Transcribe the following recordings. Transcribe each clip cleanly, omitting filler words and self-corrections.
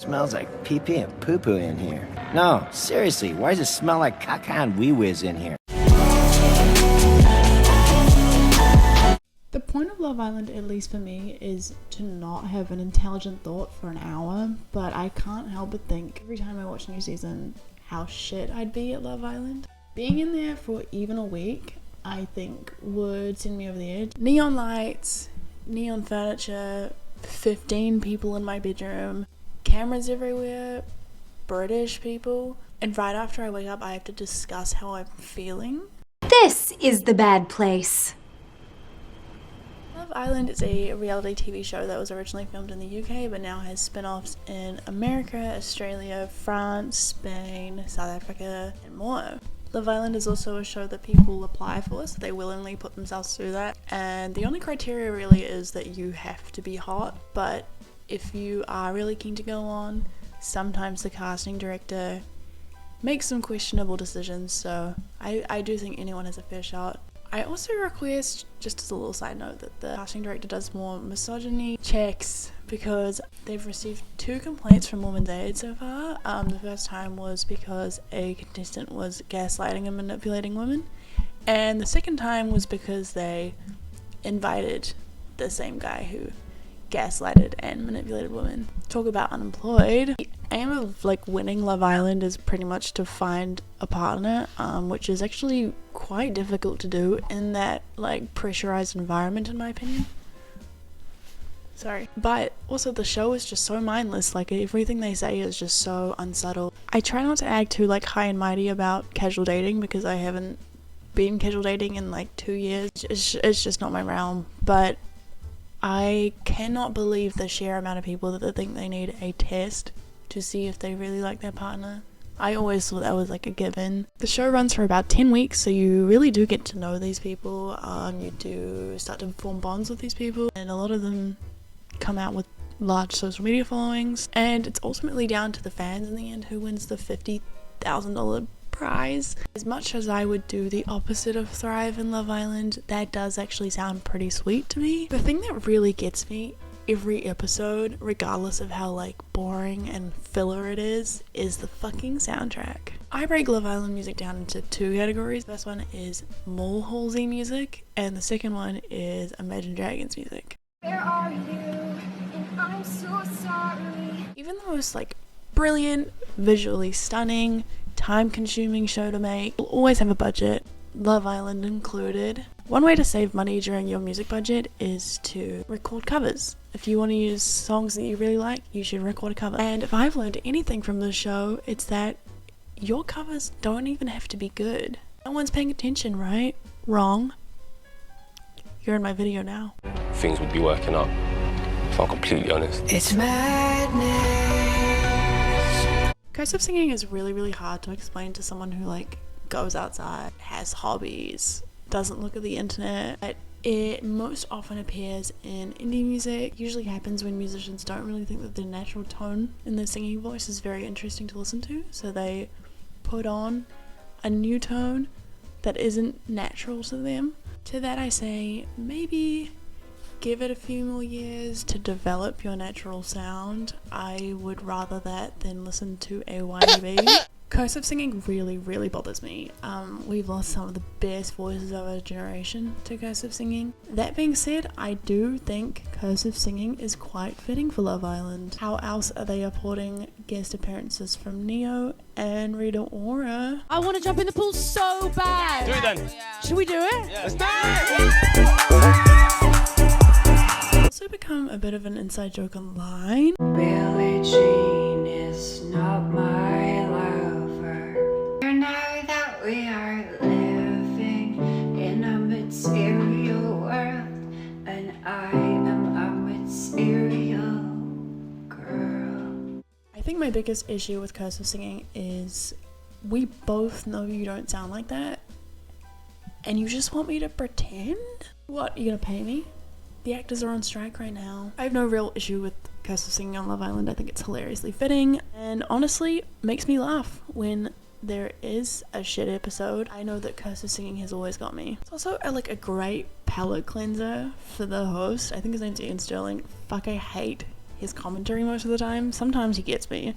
Smells like pee-pee and poo-poo in here. No, seriously, why does it smell like caca and wee-whiz in here? The point of Love Island, at least for me, is to not have an intelligent thought for an hour, but I can't help but think every time I watch a new season how shit I'd be at Love Island. Being in there for even a week, I think, would send me over the edge. Neon lights, neon furniture, 15 people in my bedroom, cameras everywhere, British people, and right after I wake up I have to discuss how I'm feeling. This is the bad place. Love Island is a reality TV show that was originally filmed in the UK but now has spin-offs in America, Australia, France, Spain, South Africa, and more. Love Island is also a show that people apply for, so they willingly put themselves through that, and the only criteria really is that you have to be hot, but if you are really keen to go on, sometimes the casting director makes some questionable decisions, so I do think anyone has a fair shot. I also request, just as a little side note, that the casting director does more misogyny checks because they've received 2 complaints from Women's Aid so far. The first time was because a contestant was gaslighting and manipulating women, and the second time was because they invited the same guy who gaslighted and manipulated women. Talk about unemployed. The aim of winning Love Island is pretty much to find a partner, which is actually quite difficult to do in that pressurized environment, in my opinion. Sorry. But also the show is just so mindless, everything they say is just so unsubtle. I try not to act too high and mighty about casual dating because I haven't been casual dating in 2 years. It's just not my realm, but I cannot believe the sheer amount of people that think they need a test to see if they really like their partner. I always thought that was a given. The show runs for about 10 weeks, so you really do get to know these people. You do start to form bonds with these people, and a lot of them come out with large social media followings, and it's ultimately down to the fans in the end who wins the $50,000 prize. As much as I would do the opposite of thrive in Love Island, that does actually sound pretty sweet to me. The thing that really gets me every episode, regardless of how boring and filler it is the fucking soundtrack. I break Love Island music down into 2 categories. The first one is Mulhalsey music, and the second one is Imagine Dragons music. Where are you? And I'm so sorry. Even the most brilliant, visually stunning, time-consuming show to make will always have a budget, Love Island included. One way to save money during your music budget is to record covers. If you want to use songs that you really like, you should record a cover. And if I've learned anything from this show, it's that your covers don't even have to be good. No one's paying attention, right? Wrong. You're in my video now. Things would be working out, if I'm completely honest. It's madness. Cursive singing is really, really hard to explain to someone who goes outside, has hobbies, doesn't look at the internet. But it most often appears in indie music. Usually happens when musicians don't really think that their natural tone in their singing voice is very interesting to listen to, so they put on a new tone that isn't natural to them. To that I say, maybe give it a few more years to develop your natural sound. I would rather that than listen to a whiny baby. Cursive singing really, really bothers me. We've lost some of the best voices of our generation to cursive singing. That being said, I do think cursive singing is quite fitting for Love Island. How else are they affording guest appearances from Neo and Rita Ora? I want to jump in the pool so bad. Do it then. Should we do it? Let's do it. Also become a bit of an inside joke online. Billie Jean is not my lover. You know that we are living in a material world, and I am a material girl. I think my biggest issue with cursive singing is we both know you don't sound like that, and you just want me to pretend? What, you gonna pay me? The actors are on strike right now. I have no real issue with cursive singing on Love Island. I think it's hilariously fitting, and honestly makes me laugh when there is a shit episode. I know that cursive singing has always got me. It's also a great palate cleanser for the host. I think his name's Ian Sterling. Fuck, I hate his commentary most of the time. Sometimes he gets me,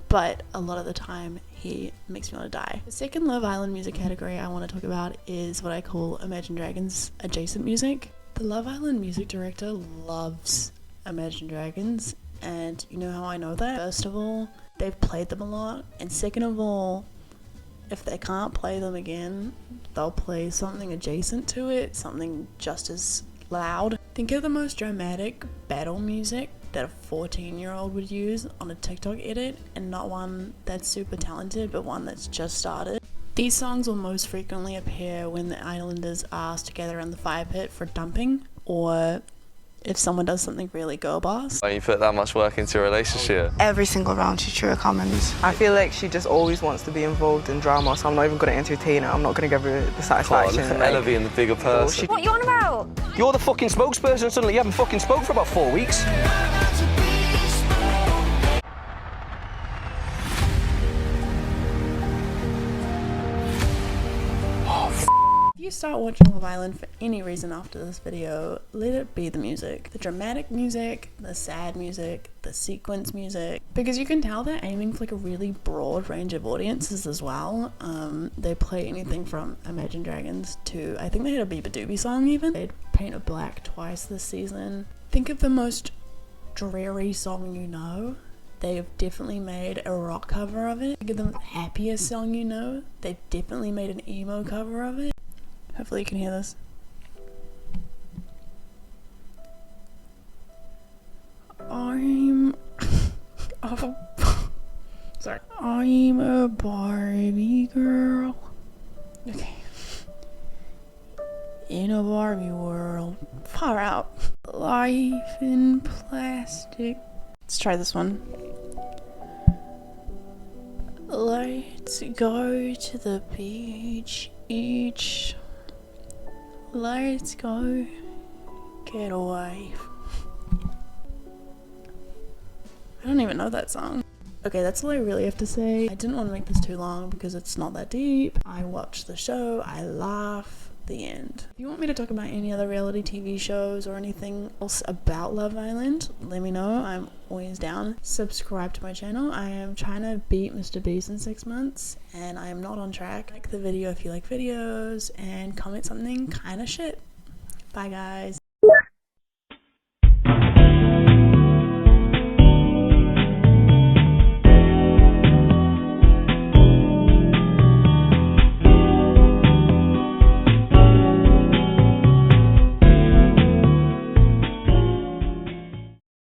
but a lot of the time he makes me want to die. The second Love Island music category I want to talk about is what I call Imagine Dragons adjacent music. The Love Island music director loves Imagine Dragons, and you know how I know that? First of all, they've played them a lot, and second of all, if they can't play them again, they'll play something adjacent to it, something just as loud. Think of the most dramatic battle music that a 14-year-old would use on a TikTok edit, and not one that's super talented, but one that's just started. These songs will most frequently appear when the islanders are asked to gather around the fire pit for dumping, or if someone does something really girl boss. Why you put that much work into a relationship? Every single round she threw her comments. I feel like she just always wants to be involved in drama, so I'm not even going to entertain her. I'm not going to give her the satisfaction. Look at Ella being the bigger person. What you on about? You're the fucking spokesperson and suddenly you haven't fucking spoke for about 4 weeks. If you start watching Love Island for any reason after this video, let it be the music. The dramatic music, the sad music, the sequence music. Because you can tell they're aiming for like a really broad range of audiences as well. They play anything from Imagine Dragons to, I think they had a Biba Doobie song even. They'd Painted Black twice this season. Think of the most dreary song you know. They've definitely made a rock cover of it. Think of the happiest song you know. They've definitely made an emo cover of it. Hopefully you can hear this. I'm sorry. I'm a Barbie girl. Okay. In a Barbie world. Far out. Life in plastic. Let's try this one. Let's go to the beach each. Let's go get away. I don't even know that song. Okay, that's all I really have to say. I didn't want to make this too long because it's not that deep. I watch the show, I laugh, the end. If you want me to talk about any other reality TV shows or anything else about Love Island, let me know. I'm always down. Subscribe to my channel. I am trying to beat Mr. Beast in 6 months and I am not on track. Like the video if you like videos and comment something kind of shit. Bye guys.